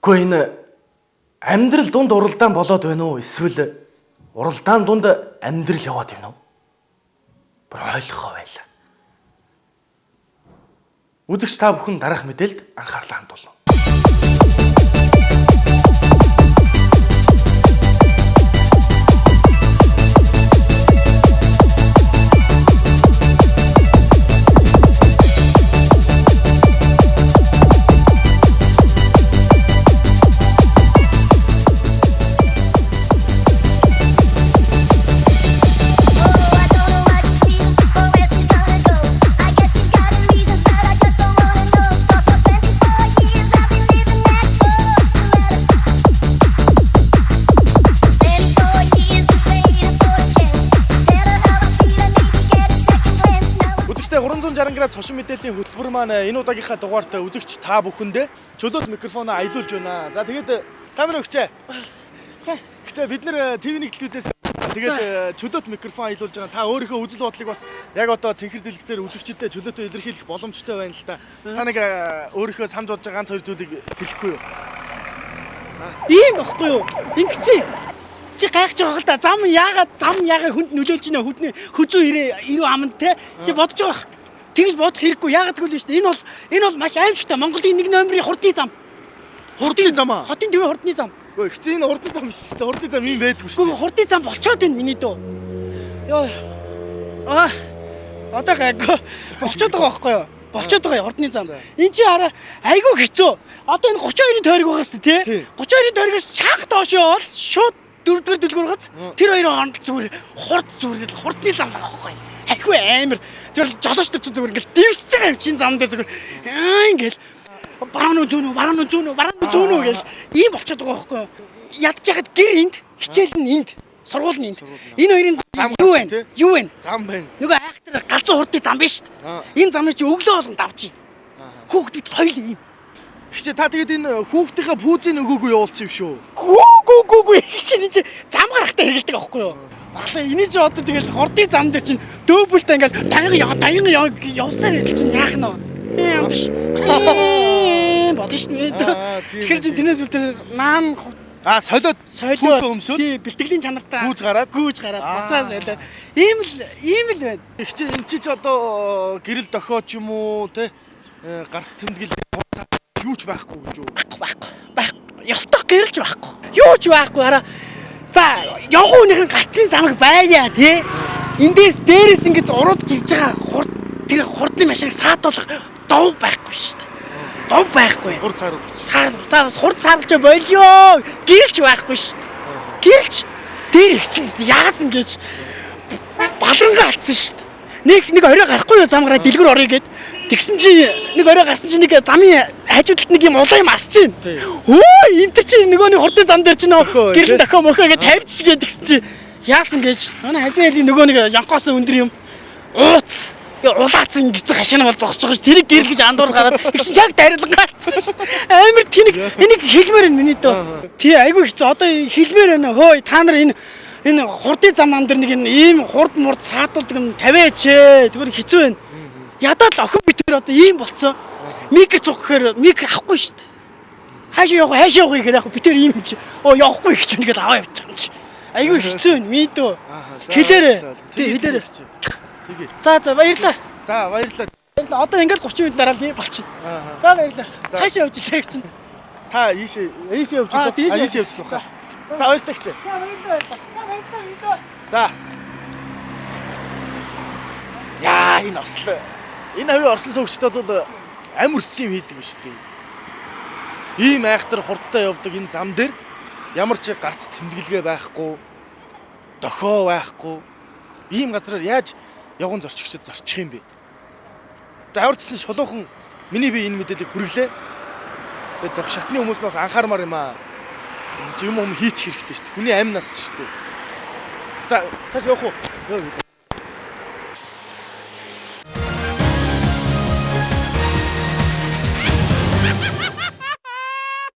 Гэхдээ энэ амьдрал дунд уралдаан болоод байна уу? Эсвэл уралдаан дунд амьдрал яваад байна уу? Бүр ойлгохоо байлаа. Үзэгч та бүхэн дараах мэдээлэлд анхаарлаа хандуулна. Градус хошин мэдээллийн хөтөлбөр маань энэ удаагийнхаа дугаарт үзэгч та бүхэндээ чөлөөт микрофоноо аялуулж байна. За тэгээд сайн байна уу гिचээ. Сайн. Гिचээ бид нэр ТV1 телевизээс тэгээд чөлөөт микрофон аялуулж байгаа. Та өөрийнхөө үзэл бодлыг бас яг одоо цэнхэр дэлгэцээр үзэгчдэд чөлөөтөө илэрхийлэх боломжтой байна л да. Та нэг өөрийнхөө санаж бодож байгаа ганц хоёр зүйлийг хэлэхгүй юу? Ийм багхгүй юу? Ингэцээ. Чи гайхаж байгаа л да. Зам яагаад хүнд нөлөөж байна? Хүдний хөзөө ирүү аманд те. Чи бодож байгаа. Тэгж бодох хэрэггүй. Яагаад гэвэл шүү дээ. Энэ бол маш аимшигтай. Монголын 1 номерын хурдны зам. Хурдны зам аа. Хотын төвийн хурдны зам. Өө хэцээ энэ хурдны зам биш шүү дээ. Хурдны зам юм байдгүй шүү дээ. Хурдны зам болчоод байна миний дөө. Йоо. Одоо гайгүй. Болчоод байгаа байхгүй юу? Болчоод байгаа хурдны зам. Энд чи хараа айгүй хэцүү. Одоо энэ 32-ын тойрог байгаа шүү дээ, тий? 32-ын тойрогоос чанга доошоо бол шууд 4-р дэлгүүр гац. Тэр хоёрын хооронд зүгээр хурдны зам байгаа байхгүй юу? Айгүй амар. Зүгээр жолоочтой ч зүгээр ингээл дивсэж байгаа юм чинь зам дээр зүгээр ингээл барааны зүүнөө гэл ийм болчиход байгаа байхгүй юу? Ядж яхад гэр энд, хичээл нь энд, сургууль нь энд. Энэ хоёрын зам юу вэ? Зам байна. Нөгөө айхтар галзуу хурдны зам биш шүү дээ. Энэ замыг чи өглөө болгон давж байна. Хүүхдүүд хоёул ийм. Хичээ та тэгээд энэ хүүхдийнхээ пүүзийн өгөөгүй явуулсан юм шүү. Гүү. Хичээ энэ чи зам гарахтаа хэрэгэлдэг байхгүй юу? Баалаа энэ чи одоо тэгэл хурдны зам дээр чинь дөөбөлтэй ингээл даян явсаар идэл чинь яах нь вэ? Бодно шүү дээ. Тэгэхээр чи тэрнээс үлдээс наан солиод өмсөд тий бэлтгэлийн чанартай гүүж гараад буцаа солиод ийм л байна. Хичээ энэ чи одоо гэрэл дохиоч юм уу те гарц тэмдэглэл юу ч байхгүй гэж юу? Байхгүй. Ялтах гэрэлж байхгүй. Юу ч байхгүй хараа. За, явган хүнийхэн гацын замаг байя тий. Эндээс дээрээс ингэж урууд жилж байгаа тэр хурдны машиныг саатуулах дов байхгүй шүү дээ. Дов байхгүй. Хурд сааруулах. Хурд саарлж болио. Гэрэлж байхгүй шүү дээ. Гэрэлж дээр ихчин яасан гэж балрангаа алдсан шүү дээ. Нэг орой гарахгүй юу замгараа дэлгүр орё гэд. Тэгсэн чи нэг орой гарсан чи нэг замын хажуудалд нэг юм улаан юм асч чинь. Өө энэ чи нөгөөний хурдны зам дээр чи гэрэл дохио мөхөө гэж тавьчихгээд тэгсэн чи яасан гэж манай хажуулийн нөгөө нэг янкоос өндөр юм ууц улаацсан гизэг хашаана бол зогсож байгаа ш. Тэрийг гэрэл гэж андуур гараад тэгсэн чи яг дарилан гарцсан ш. Амар энийг хэлмээр энэ миний дөө. Тий айгүй хэцүү. Одоо хэлмээр байна. Хөөе та нар энэ хурдны зам дээр нэг ийм хурд мурд саадуулдаг юм тавиач ээ. Тэгвэл хэцүү байна. Ядаад охин битэр одоо ийм болцсон. Микр цуг гэхээр микр авахгүй шүү дээ. Хаашаа явах гэхээр яг битэр ийм юм чи. Явахгүй их ч нэгэд аваа явчих юм чи. Айгүй хэцүү байна. Мэдөө. Хэлээрээ. Тий хэлээрээ. За баярлаа. За баярлаа. Одоо ингээд 30 минут дараа л болчих. За баярлаа. Хаашаа явж илээ гэж чинь. Та ийшээ явж байгаа. Ийшээ явжсан хаа. За баярлалаа гэж. За баярлалаа. За. Яа энэ ослоо. Энэ хоёр орсон суугчд бол амь өрсөн юм хийдэг шүү дээ. Ийм айхтар хурдтай явдаг энэ зам дээр ямар ч гарц тэмдэглэгээ байхгүй, дохио байхгүй. Ийм газраар яаж явган зорчигчд зорчих юм бэ? Даварчсан шулуухан миний би энэ мэдээллийг хүргэлээ. Тэгээ зах шатны хүмүүс бас анхаармаар юм аа. Юм хийчих хэрэгтэй шүү дээ. Хүний амь нас шүү дээ. За цааш явах уу?